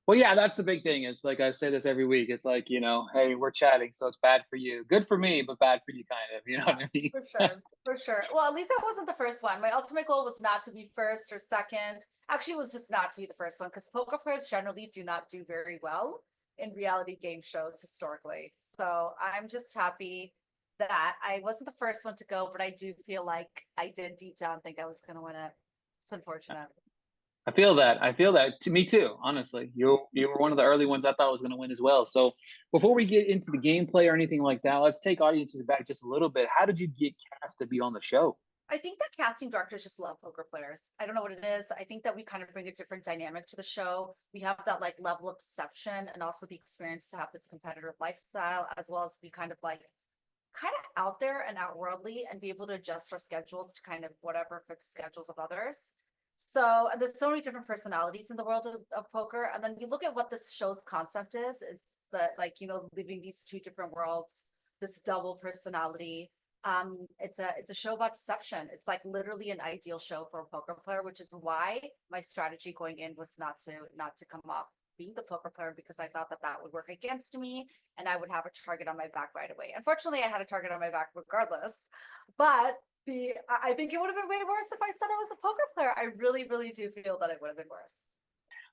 Well, yeah, that's the big thing. It's like I say this every week. It's like, hey, we're chatting, so it's bad for you. Good for me, but bad for you, kind of. You know Yeah, what I mean? for sure. For sure. Well, at least I wasn't the first one. My ultimate goal was not to be first or second. Actually, it was just not to be the first one because poker players generally do not do very well in reality game shows historically. So I'm just happy that I wasn't the first one to go, but I do feel like I did deep down think I was going to win it. It's unfortunate. I feel that. I feel that. To me too, honestly. You were one of the early ones I thought was going to win as well. So before we get into the gameplay or anything like that, let's take audiences back just a little bit. How did you get cast to be on the show? I think that casting directors just love poker players. I don't know what it is. I think that we kind of bring a different dynamic to the show. We have that like level of deception and also the experience to have this competitive lifestyle, as well as be kind of like kind of out there and outworldly and be able to adjust our schedules to kind of whatever fits the schedules of others. So, and there's so many different personalities in the world of poker. And then you look at what this show's concept is that like, living these two different worlds, this double personality. It's a show about deception. It's like literally an ideal show for a poker player, which is why my strategy going in was not to come off being the poker player because I thought that that would work against me and I would have a target on my back right away. Unfortunately, I had a target on my back regardless, but I think it would have been way worse if I said I was a poker player. I really, really do feel that it would have been worse.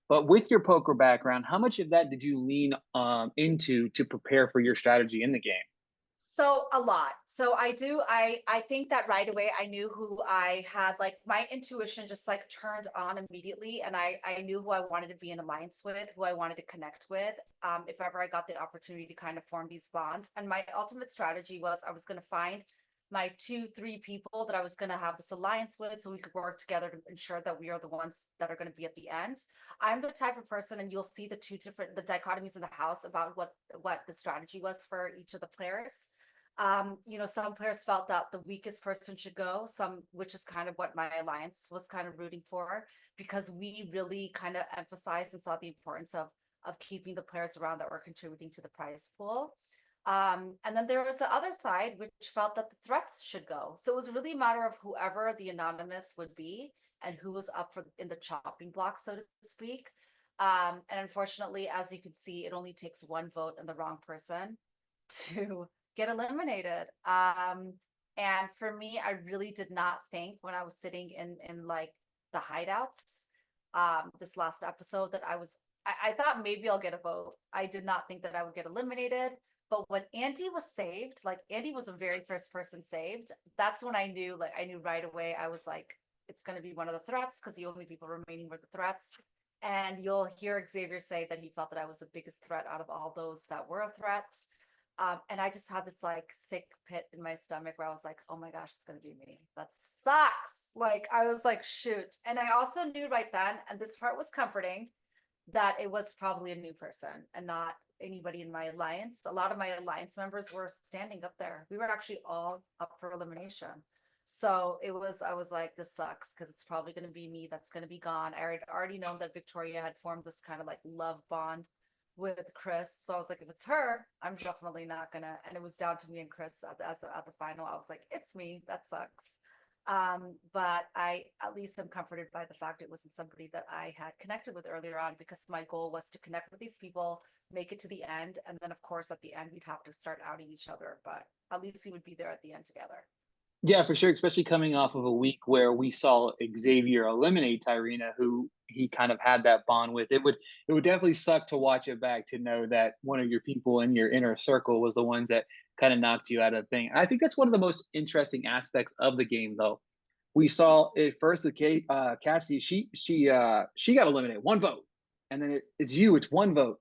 But with your poker background, how much of that did you lean into to prepare for your strategy in the game? So a lot. So I think that right away I knew who I had like my intuition just like turned on immediately and I knew who I wanted to be in alliance with, who I wanted to connect with. If ever I got the opportunity to kind of form these bonds. And my ultimate strategy was I was going to find my two, three people that I was going to have this alliance with so we could work together to ensure that we are the ones that are going to be at the end. I'm the type of person, and you'll see the dichotomies in the house about what the strategy was for each of the players. Some players felt that the weakest person should go, which is kind of what my alliance was kind of rooting for, because we really kind of emphasized and saw the importance of keeping the players around that were contributing to the prize pool. And then there was the other side, which felt that the threats should go. So it was really a matter of whoever the anonymous would be and who was up for in the chopping block, so to speak. And unfortunately, as you can see, it only takes one vote and the wrong person to get eliminated. And for me, I really did not think when I was sitting in like the hideouts, this last episode that I thought maybe I'll get a vote. I did not think that I would get eliminated. But when Andy was saved, like Andy was the very first person saved, that's when I knew right away. I was like, it's going to be one of the threats because the only people remaining were the threats. And you'll hear Xavier say that he felt that I was the biggest threat out of all those that were a threat. And I just had this like sick pit in my stomach where I was like, oh my gosh, it's gonna be me. That sucks. Like I was like, shoot. And I also knew right then, and this part was comforting, that it was probably a new person and not anybody in my alliance. A lot of my alliance members were standing up there. We were actually all up for elimination. So I was like, this sucks because it's probably going to be me that's going to be gone. I had already known that Victoria had formed this kind of like love bond with Chris. So I was like, if it's her, I'm definitely not gonna. And it was down to me and Chris at the final. I was like, it's me. That sucks. But I at least am comforted by the fact it wasn't somebody that I had connected with earlier on because my goal was to connect with these people, make it to the end, and then of course at the end we'd have to start outing each other. But at least we would be there at the end together. Yeah, for sure. Especially coming off of a week where we saw Xavier eliminate Tyrina, who he kind of had that bond with. It would definitely suck to watch it back to know that one of your people in your inner circle was the ones that kind of knocked you out of the thing. And I think that's one of the most interesting aspects of the game, though. We saw it first with Cassie. She got eliminated, one vote, and then it's you. It's one vote.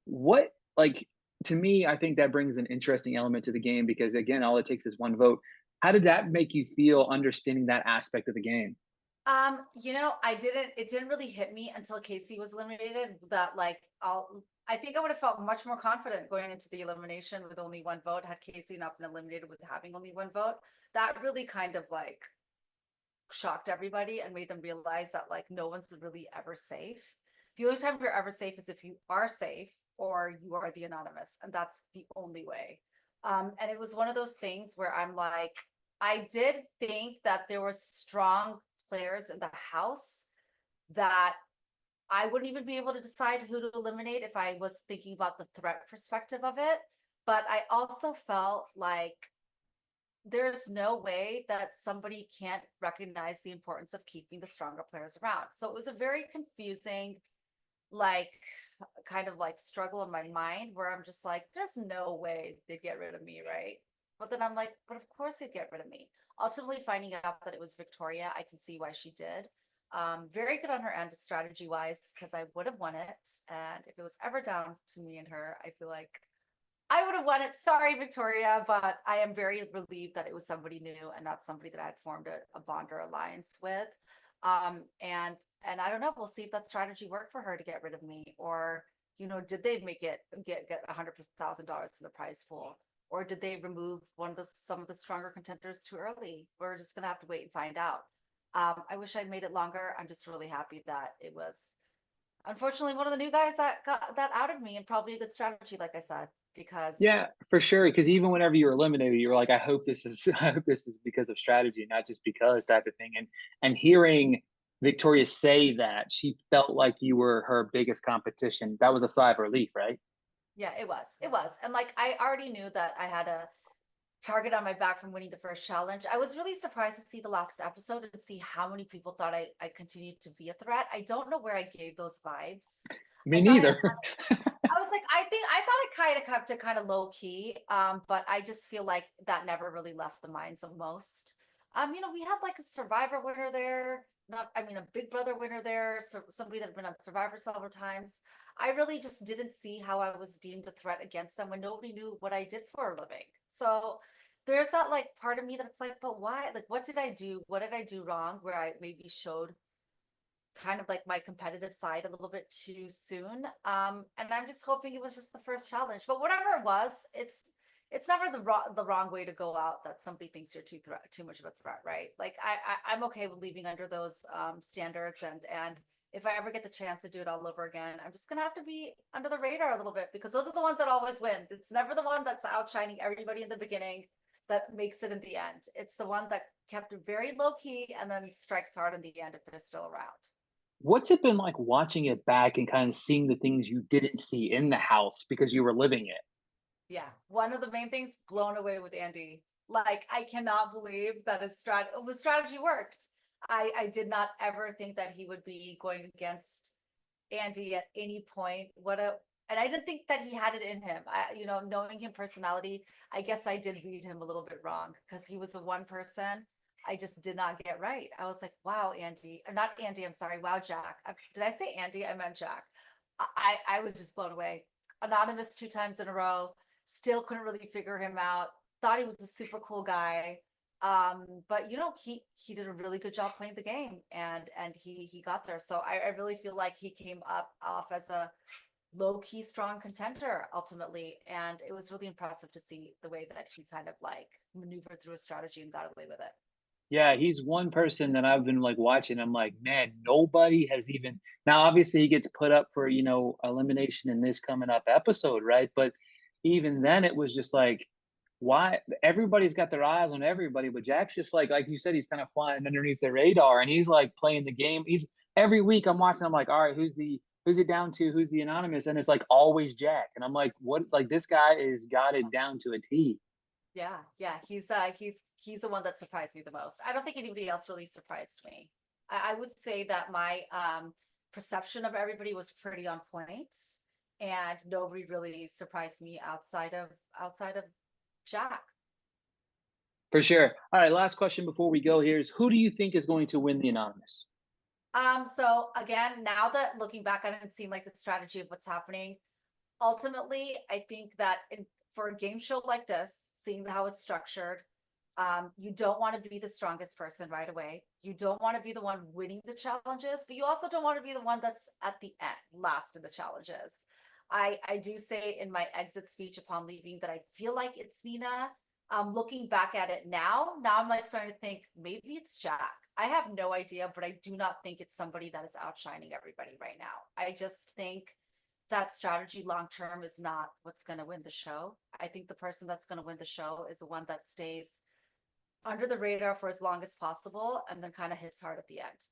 What like to me? I think that brings an interesting element to the game because again, all it takes is one vote. How did that make you feel understanding that aspect of the game? It didn't really hit me until Casey was eliminated that like I think I would have felt much more confident going into the elimination with only one vote had Casey not been eliminated with having only one vote. That really kind of like shocked everybody and made them realize that like no one's really ever safe. The only time you're ever safe is if you are safe or you are the anonymous, and that's the only way. And it was one of those things where I'm like, I did think that there were strong players in the house that I wouldn't even be able to decide who to eliminate if I was thinking about the threat perspective of it. But I also felt like there's no way that somebody can't recognize the importance of keeping the stronger players around. So it was a very confusing, like, kind of like struggle in my mind where I'm just like, there's no way they'd get rid of me, right? But then I'm like, but of course they'd get rid of me. Ultimately, finding out that it was Victoria, I can see why she did. Very good on her end strategy wise, because I would have won it. And if it was ever down to me and her, I feel like I would have won it. Sorry, Victoria, but I am very relieved that it was somebody new and not somebody that I had formed a bond or alliance with. And I don't know. We'll see if that strategy worked for her to get rid of me, or did they make it get $100,000 to the prize pool, or did they remove some of the stronger contenders too early? We're just gonna have to wait and find out. I wish I'd made it longer. I'm just really happy that it was unfortunately one of the new guys that got that outed me, and probably a good strategy, like I said, because Yeah, for sure. Because even whenever you were eliminated, you were like, "I hope this is, I hope this is because of strategy, not just because," type of thing. And hearing Victoria say that she felt like you were her biggest competition, that was a sigh of relief, right? yeah, it was, and like I already knew that I had a target on my back from winning the first challenge. I was really surprised to see the last episode and see how many people thought I continued to be a threat. I don't know where I gave those vibes. I Me thought I neither. I was like, I thought I kind of kept it kind of low key. But I just feel like that never really left the minds of most. We had like a Survivor winner there, not I mean a Big Brother winner there, so somebody that had been on Survivor several times. I really just didn't see how I was deemed a threat against them when nobody knew what I did for a living. So there's that like part of me that's like, but why? Like, what did I do? What did I do wrong where I maybe showed kind of like my competitive side a little bit too soon. And I'm just hoping it was just the first challenge. But whatever it was, it's never the wrong way to go out that somebody thinks you're too much of a threat, right? Like I'm okay with leaving under those standards, and if I ever get the chance to do it all over again, I'm just gonna have to be under the radar a little bit because those are the ones that always win. It's never the one that's outshining everybody in the beginning that makes it in the end. It's the one that kept it very low key and then strikes hard in the end if they're still around. What's it been like watching it back and kind of seeing the things you didn't see in the house because you were living it? Yeah, one of the main things, blown away with Andy. Like, I cannot believe that his strategy worked. I did not ever think that he would be going against Andy at any point. And I didn't think that he had it in him. Knowing him personality, I guess I did read him a little bit wrong because he was a one person I just did not get right. I was like, wow, Andy, or not Andy, I'm sorry. Wow, Jack. Did I say Andy? I meant Jack. I was just blown away. Anonymous 2 times in a row, still couldn't really figure him out. Thought he was a super cool guy. But he did a really good job playing the game, and he got there. So I really feel like he came up off as a low key strong contender ultimately, and it was really impressive to see the way that he kind of like maneuvered through a strategy and got away with it. Yeah, he's one person that I've been like watching. I'm like, man, nobody has even now. Obviously, he gets put up for elimination in this coming up episode, right? But even then, it was just like, why? Everybody's got their eyes on everybody, but Jack's just like you said, he's kind of flying underneath the radar, and he's like playing the game. He's every week I'm watching. I'm like, all right, who's it down to? Who's the anonymous? And it's like always Jack, and I'm like, what? Like this guy is got it down to a T. Yeah, yeah, he's the one that surprised me the most. I don't think anybody else really surprised me. I would say that my perception of everybody was pretty on point, and nobody really surprised me outside of Jack. For sure. All right, last question before we go here is who do you think is going to win the anonymous? So again, now that looking back on it and seeing like the strategy of what's happening, ultimately, I think that for a game show like this, seeing how it's structured, you don't want to be the strongest person right away. You don't want to be the one winning the challenges, but you also don't want to be the one that's at the end, last in the challenges. I do say in my exit speech upon leaving that I feel like it's Nina. Looking back at it now I'm like starting to think maybe it's Jack. I have no idea, but I do not think it's somebody that is outshining everybody right now. I just think that strategy long term is not what's going to win the show. I think the person that's going to win the show is the one that stays under the radar for as long as possible and then kind of hits hard at the end.